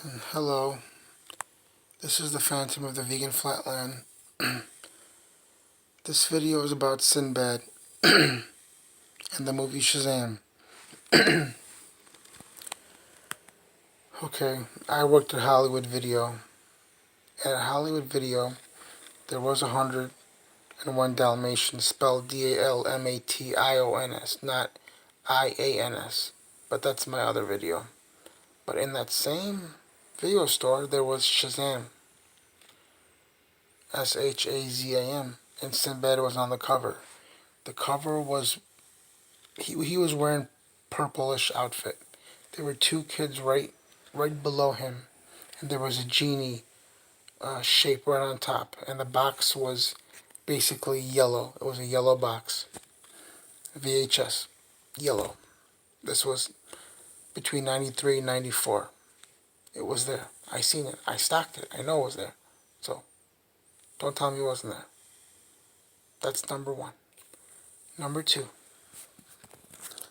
Hello, this is the Phantom of the Vegan Flatland. This video is about Sinbad and the movie Shazam. Okay, I worked at Hollywood Video. At Hollywood Video, there was 101 Dalmatians, spelled Dalmations, not IANS. But that's my other video. But in that same video store, there was Shazam, Shazam, and Sinbad was on the cover. The cover was he was wearing purplish outfit. There were two kids right below him, and there was a genie shape right on top, and the box was basically yellow. It was a yellow box, VHS, yellow. This was between 93 and 94. It was there. I seen it. I stocked it. I know it was there. So don't tell me it wasn't there. That's number one. Number two.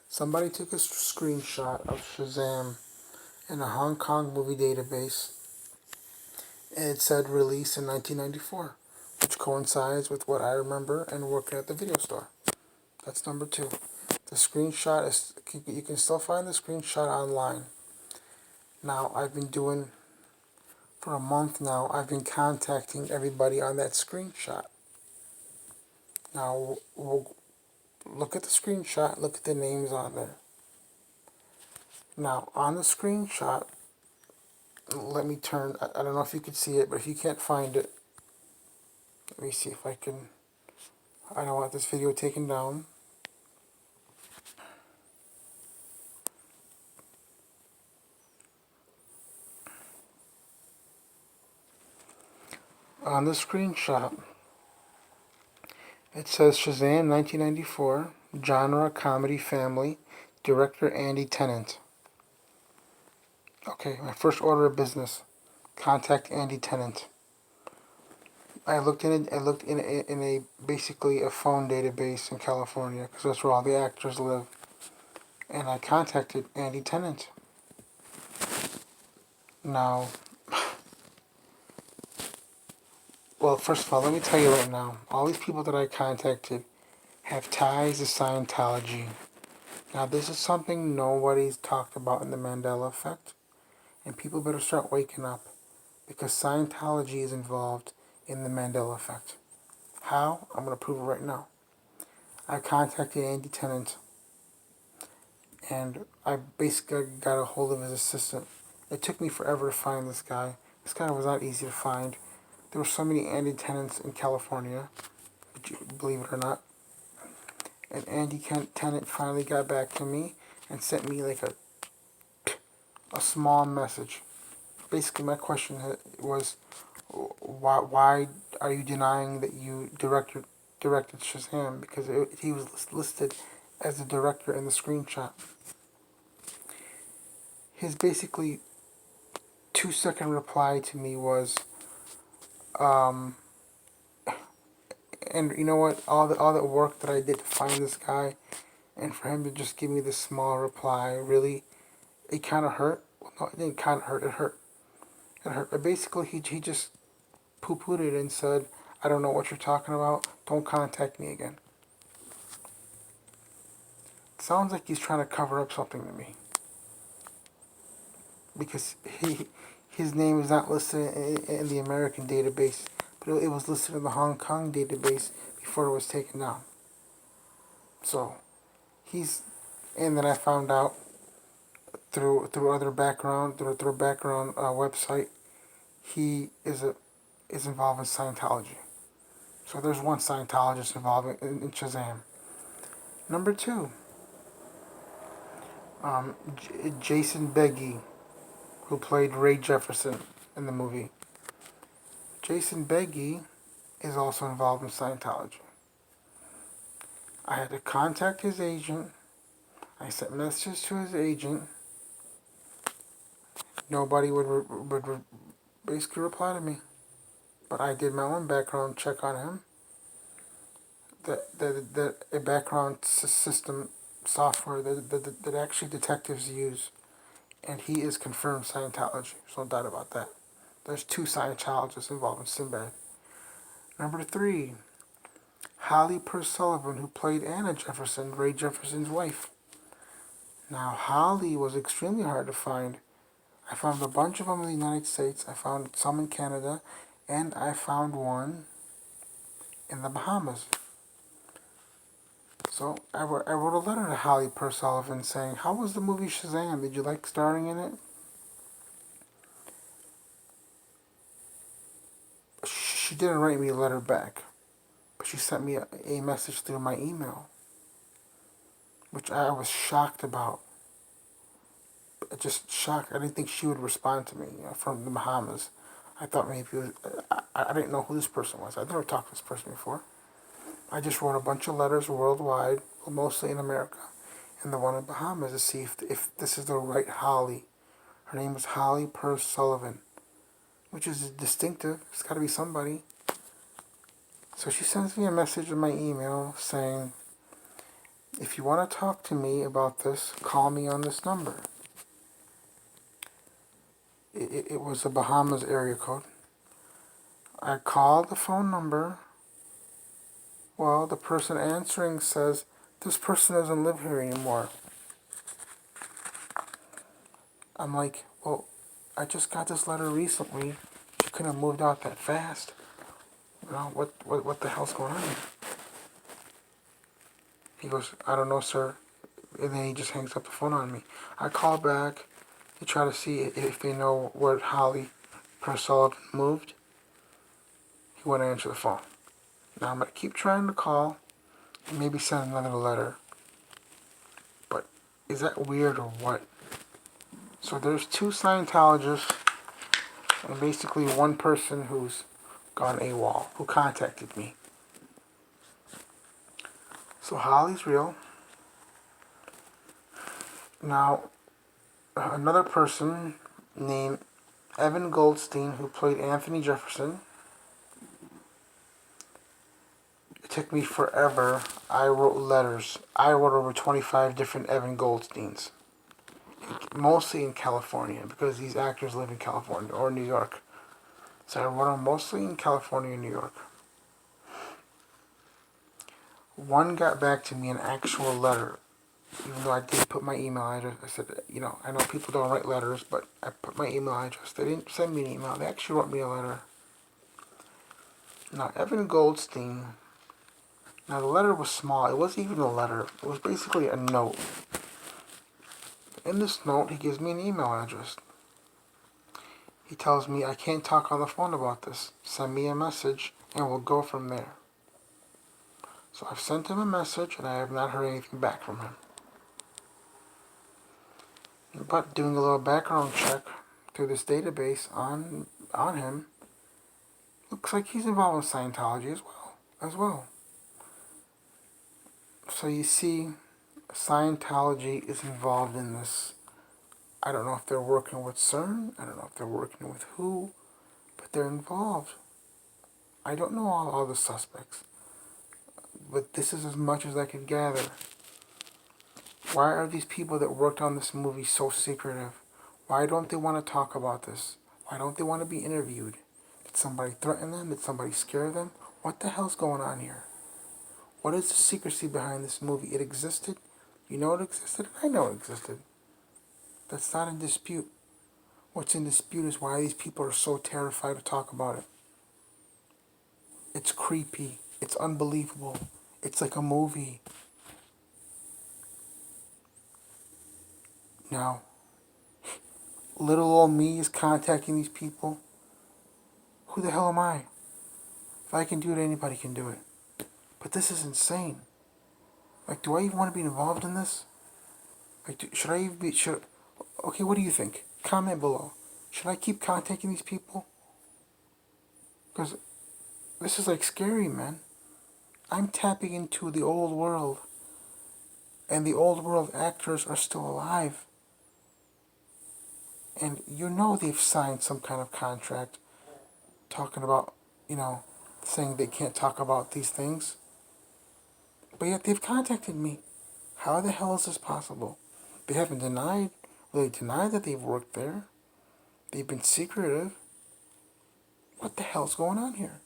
Somebody took a screenshot of Shazam in a Hong Kong movie database, and it said release in 1994, which coincides with what I remember and working at the video store. That's number two. The screenshot is, you can still find the screenshot online. Now, I've been doing, for a month now, I've been contacting everybody on that screenshot. Now, we'll look at the screenshot, look at the names on there. Now, on the screenshot, let me turn, I don't know if you can see it, but if you can't find it, let me see if I can, I don't want this video taken down. On the screenshot, it says Shazam 1994, genre comedy family, director Andy Tennant. Okay, my first order of business, contact Andy Tennant. I looked in a basically a phone database in California, because that's where all the actors live, and I contacted Andy Tennant. Now, well, first of all, let me tell you right now, all these people that I contacted have ties to Scientology. Now, this is something nobody's talked about in the Mandela effect, and people better start waking up, because Scientology is involved in the Mandela effect. How? I'm going to prove it right now. I contacted Andy Tennant, and I basically got a hold of his assistant. It took me forever to find this guy. This guy was not easy to find. There were so many Andy Tennants in California, believe it or not. And Andy Tennant finally got back to me and sent me like a small message. Basically, my question was, why are you denying that you directed Shazam? Because he was listed as the director in the screenshot. His basically 2-second reply to me was, and you know what? All the work that I did to find this guy, and for him to just give me this small reply, really, it kind of hurt. Well, no, it didn't kind of hurt. It hurt. It hurt. But basically, he just poo-pooed it and said, "I don't know what you're talking about. Don't contact me again." It sounds like he's trying to cover up something to me, because his name is not listed in the American database, but it was listed in the Hong Kong database before it was taken down. So and then I found out through a background website, he is involved in Scientology. So there's one Scientologist involved in Shazam. Number two, Jason Beggy, who played Ray Jefferson in the movie. Jason Beggy is also involved in Scientology. I had to contact his agent. I sent messages to his agent. Nobody would basically reply to me. But I did my own background check on him. A background system software that actually detectives use. and he is confirmed Scientology. There's no doubt about that. There's two Scientologists involved in Sinbad. Number 3, Holly Purse Sullivan, who played Anna Jefferson, Ray Jefferson's wife. Now, Holly was extremely hard to find. I found a bunch of them in the United States. I found some in Canada, and I found one in the Bahamas. So I wrote a letter to Holly Purse Sullivan saying, how was the movie Shazam? Did you like starring in it? She didn't write me a letter back, but she sent me a message through my email, which I was shocked about. Just shocked. I didn't think she would respond to me, from the Bahamas. I thought maybe it was, I didn't know who this person was. I'd never talked to this person before. I just wrote a bunch of letters worldwide, mostly in America, and the one in Bahamas to see if this is the right Holly. Her name is Holly Purse Sullivan, which is distinctive. It's got to be somebody. So she sends me a message in my email saying, if you want to talk to me about this, call me on this number. It was a Bahamas area code. I called the phone number. Well, the person answering says, this person doesn't live here anymore. I'm like, well, I just got this letter recently. She couldn't have moved out that fast. What the hell's going on here? He goes, I don't know, sir. And then he just hangs up the phone on me. I call back to try to see if they know where Holly Purse Sullivan moved. He wouldn't answer the phone. Now I'm going to keep trying to call and maybe send another letter. But is that weird or what? So there's 2 Scientologists and basically one person who's gone AWOL, who contacted me. So Holly's real. Now, another person named Evan Goldstein, who played Anthony Jefferson. It took me forever. I wrote letters. I wrote over 25 different Evan Goldsteins. Mostly in California, because these actors live in California or New York. So I wrote them mostly in California and New York. One got back to me an actual letter, even though I did put my email address. I said, I know people don't write letters, but I put my email address. They didn't send me an email. They actually wrote me a letter. Now, Evan Goldstein, now the letter was small. It wasn't even a letter. It was basically a note. In this note, he gives me an email address. He tells me I can't talk on the phone about this. Send me a message and we'll go from there. So I've sent him a message and I have not heard anything back from him. But doing a little background check through this database on him, looks like he's involved in Scientology as well. So you see, Scientology is involved in this. I don't know if they're working with CERN. I don't know if they're working with who, but they're involved. I don't know all the suspects, but this is as much as I could gather. Why are these people that worked on this movie so secretive? Why don't they want to talk about this? Why don't they want to be interviewed? Did somebody threaten them? Did somebody scare them? What the hell's going on here? What is the secrecy behind this movie? It existed. You know it existed. I know it existed. That's not in dispute. What's in dispute is why these people are so terrified to talk about it. It's creepy. It's unbelievable. It's like a movie. Now, little old me is contacting these people. Who the hell am I? If I can do it, anybody can do it. But this is insane. Like, do I even want to be involved in this? Like, should I even be... Okay, what do you think? Comment below. Should I keep contacting these people? Because this is like scary, man. I'm tapping into the old world. And the old world actors are still alive. And they've signed some kind of contract talking about, saying they can't talk about these things. But yet they've contacted me. How the hell is this possible? They haven't denied They deny that they've worked there. They've been secretive. What the hell's going on here?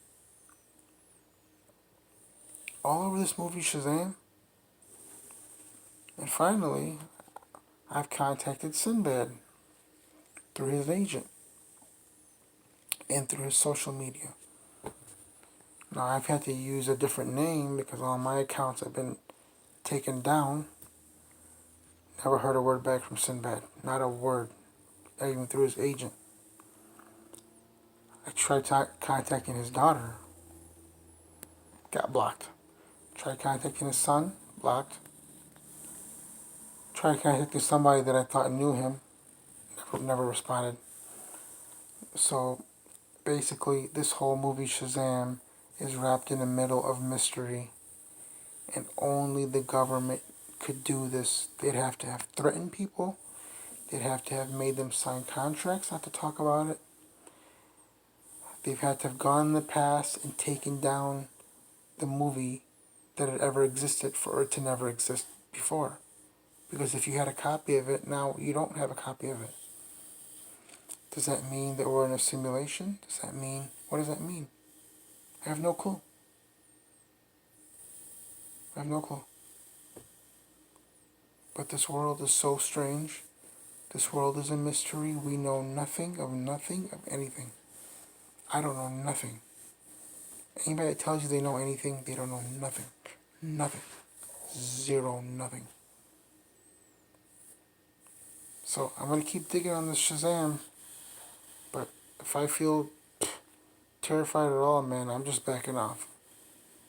All over this movie Shazam. And finally, I've contacted Sinbad through his agent and through his social media. Now, I've had to use a different name because all my accounts have been taken down. Never heard a word back from Sinbad. Not a word. Not even through his agent. I tried contacting his daughter. Got blocked. Tried contacting his son. Blocked. Tried contacting somebody that I thought knew him. Never responded. So, basically, this whole movie Shazam is wrapped in the middle of mystery. And only the government could do this. They'd have to have threatened people. They'd have to have made them sign contracts not to talk about it. They've had to have gone in the past and taken down the movie that had ever existed for it to never exist before. Because if you had a copy of it, now you don't have a copy of it. Does that mean that we're in a simulation? Does that mean, what does that mean? I have no clue. I have no clue. But this world is so strange. This world is a mystery. We know nothing of anything. I don't know nothing. Anybody that tells you they know anything, they don't know nothing. Nothing. Zero, nothing. So I'm going to keep digging on this Shazam. But if I feel terrified at all, man, I'm just backing off.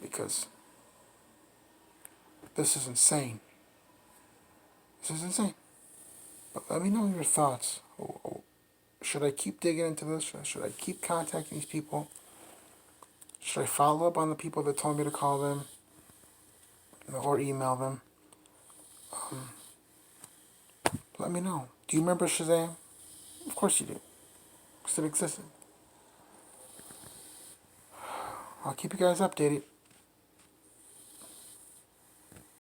Because this is insane. This is insane. But let me know your thoughts. Should I keep digging into this? Should I keep contacting these people? Should I follow up on the people that told me to call them? Or email them? Let me know. Do you remember Shazam? Of course you do. Because it existed. I'll keep you guys updated.